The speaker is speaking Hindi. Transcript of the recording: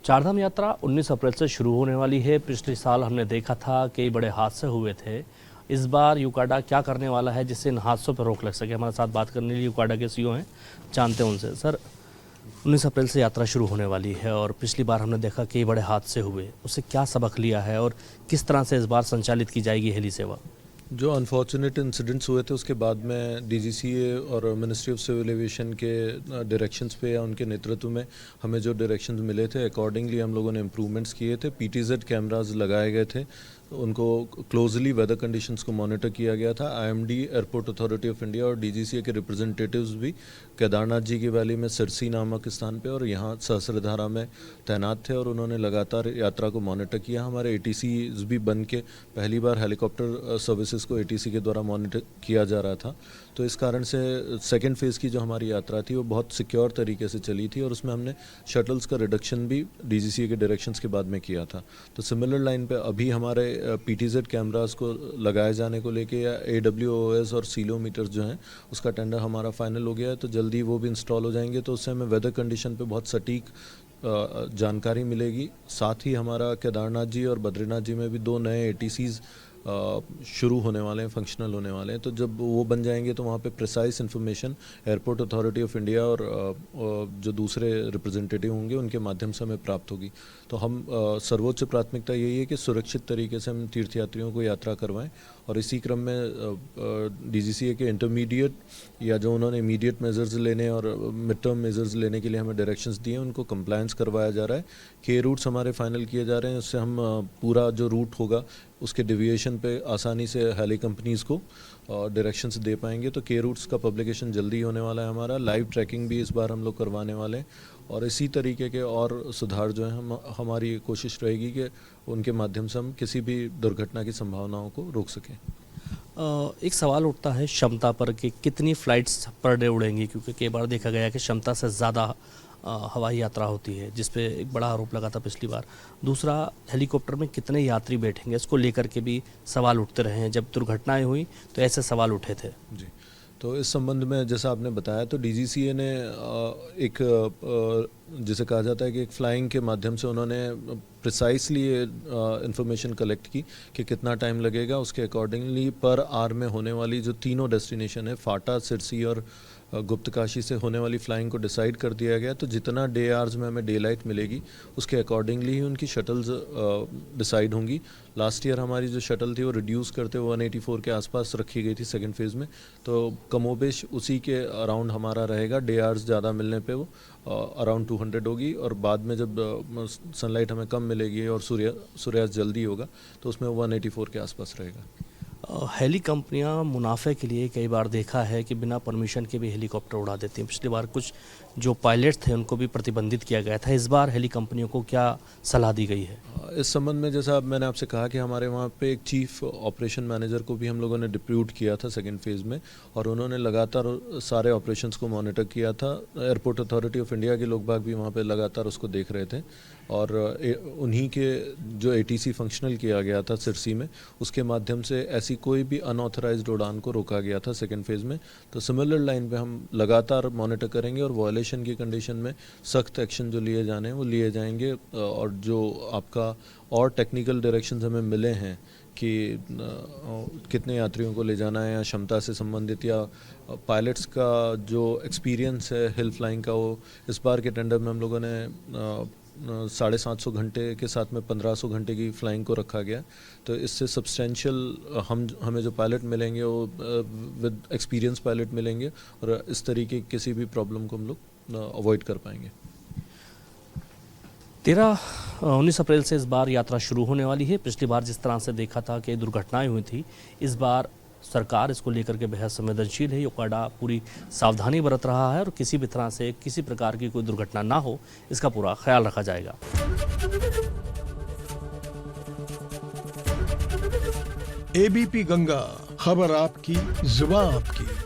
चारधाम यात्रा 19 अप्रैल से शुरू होने वाली है। पिछले साल हमने देखा था कई बड़े हादसे हुए थे। इस बार यूकाडा क्या करने वाला है जिससे इन हादसों पर रोक लग सके? हमारे साथ बात करने के लिए यूकाडा के सीईओ हैं, जानते हैं उनसे। सर, 19 अप्रैल से यात्रा शुरू होने वाली है और पिछली बार हमने देखा कई बड़े हादसे हुए, उससे क्या सबक लिया है और किस तरह से इस बार संचालित की जाएगी हेली सेवा? जो अनफॉर्चुनेट इंसिडेंट्स हुए थे उसके बाद में डीजीसीए और मिनिस्ट्री ऑफ सिविल एविएशन के डायरेक्शंस पे या उनके नेतृत्व में हमें जो डायरेक्शंस मिले थे अकॉर्डिंगली हम लोगों ने इम्प्रूवमेंट्स किए थे। पीटीजेड कैमरास लगाए गए थे, उनको क्लोजली वेदर कंडीशंस को मॉनिटर किया गया था। IMD, airport authority of India और डीजीसीए के रिप्रेजेंटेटिव्स भी केदारनाथ जी की वैली में सिरसी नामक स्थान पे और यहाँ सहस्त्रधारा में तैनात थे और उन्होंने लगातार यात्रा को मॉनिटर किया। हमारे एटीसीज भी बन के पहली बार हेलीकॉप्टर सर्विसेज को एटीसी के द्वारा मॉनिटर किया जा रहा था, तो इस कारण से सेकेंड फेज़ की जो हमारी यात्रा थी वो बहुत सिक्योर तरीके से चली थी और उसमें हमने शटल्स का रिडक्शन भी डीजीसीए के डायरेक्शंस के बाद में किया था। तो सिमिलर लाइन पे अभी हमारे पीटीजेड कैमरास को लगाए जाने को लेके या AWOS और सीलोमीटर्स जो हैं उसका टेंडर हमारा फाइनल हो गया है, तो जल्दी वो भी इंस्टॉल हो जाएंगे, तो उससे हमें वेदर कंडीशन पे बहुत सटीक जानकारी मिलेगी। साथ ही हमारा केदारनाथ जी और बद्रीनाथ जी में भी 2 नए ATCs शुरू होने वाले हैं, फंक्शनल होने वाले हैं, तो जब वो बन जाएंगे तो वहाँ पे precise information airport authority of India और जो दूसरे रिप्रेजेंटेटिव होंगे उनके माध्यम से हमें प्राप्त होगी। तो हम सर्वोच्च प्राथमिकता यही है कि सुरक्षित तरीके से हम तीर्थयात्रियों को यात्रा करवाएं और इसी क्रम में डीजीसीए के इंटरमीडिएट या जो उन्होंने इमीडिएट मेजर्स लेने और मिड टर्म मेजर्स लेने के लिए हमें डायरेक्शंस दिए उनको कंप्लायंस करवाया जा रहा है। के रूट्स हमारे फाइनल किए जा रहे हैं, उससे हम पूरा जो रूट होगा उसके डिविएशन पे आसानी से हेली कंपनीज़ को डायरेक्शंस दे पाएंगे। तो के रूट्स का पब्लिकेशन जल्दी होने वाला है। हमारा लाइव ट्रैकिंग भी इस बार हम लोग करवाने वाले हैं और इसी तरीके के और सुधार जो है हमारी कोशिश रहेगी कि उनके माध्यम से हम किसी भी दुर्घटना की संभावनाओं को रोक सकें। एक सवाल उठता है क्षमता पर कि कितनी फ़्लाइट्स पर डे उड़ेंगी, क्योंकि कई बार देखा गया कि क्षमता से ज़्यादा हवाई यात्रा होती है, जिस पे एक बड़ा आरोप लगा था पिछली बार। दूसरा, हेलीकॉप्टर में कितने यात्री बैठेंगे, इसको लेकर के भी सवाल उठते रहे हैं। जब दुर्घटनाएं हुई तो ऐसे सवाल उठे थे। जी, तो इस संबंध में जैसा आपने बताया तो डीजीसीए ने एक जिसे कहा जाता है कि एक फ्लाइंग के माध्यम से उन्होंने प्रिसाइसली इंफॉर्मेशन कलेक्ट की कि कितना टाइम लगेगा, उसके अकॉर्डिंगली पर आवर में होने वाली जो तीनों डेस्टिनेशन है फाटा, सिरसी और गुप्तकाशी से होने वाली फ़्लाइंग को डिसाइड कर दिया गया। तो जितना डे आवर्स में हमें डे लाइट मिलेगी उसके अकॉर्डिंगली ही उनकी शटल्स डिसाइड होंगी। लास्ट ईयर हमारी जो शटल थी वो रिड्यूस करते 184 के आसपास रखी गई थी सेकंड फेज़ में, तो कमोबेश उसी के अराउंड हमारा रहेगा। डे आवर्स ज़्यादा मिलने पे वो अराउंड 200 होगी और बाद में जब सनलाइट हमें कम मिलेगी और सूर्यास्त जल्दी होगा तो उसमें 184 के आसपास रहेगा। हेली कंपनियां मुनाफे के लिए कई बार देखा है कि बिना परमिशन के भी हेलीकॉप्टर उड़ा देती हैं। पिछली बार कुछ जो पायलट थे उनको भी प्रतिबंधित किया गया था। इस बार हेली कंपनियों को क्या सलाह दी गई है? इस संबंध में जैसा मैंने आपसे कहा कि हमारे वहाँ पे एक चीफ ऑपरेशन मैनेजर को भी हम लोगों ने डिप्यूट किया था सेकेंड फेज़ में और उन्होंने लगातार सारे ऑपरेशंस को मॉनिटर किया था। एयरपोर्ट अथॉरिटी ऑफ इंडिया के लोग बाग भी वहाँ पे लगातार उसको देख रहे थे और उन्हीं के जो ATC फंक्शनल किया गया था सिरसी में, उसके माध्यम से ऐसी कोई भी अनऑथराइज्ड उड़ान को रोका गया था सेकेंड फेज़ में। तो सिमिलर लाइन पे हम लगातार मॉनिटर करेंगे और वायलेशन की कंडीशन में सख्त एक्शन जो लिए जाने हैं वो लिए जाएंगे। और जो आपका और टेक्निकल डायरेक्शंस हमें मिले हैं कि कितने यात्रियों को ले जाना है या क्षमता से संबंधित या पायलट्स का जो एक्सपीरियंस है हिल फ्लाइंग का, वो इस बार के टेंडर में हम लोगों ने 750 घंटे के साथ में 1500 घंटे की फ़्लाइंग को रखा गया। तो इससे सब्सटेंशियल हमें जो पायलट मिलेंगे वो विद एक्सपीरियंस पायलट मिलेंगे और इस तरीके की किसी भी प्रॉब्लम को हम लोग अवॉइड कर पाएंगे। 19 अप्रैल से इस बार यात्रा शुरू होने वाली है। पिछली बार जिस तरह से देखा था कि दुर्घटनाएं हुई थी, इस बार सरकार इसको लेकर के बेहद संवेदनशील है। यूकाडा पूरी सावधानी बरत रहा है और किसी भी तरह से किसी प्रकार की कोई दुर्घटना ना हो, इसका पूरा ख्याल रखा जाएगा। ABP गंगा, खबर आपकी, जुबान आपकी।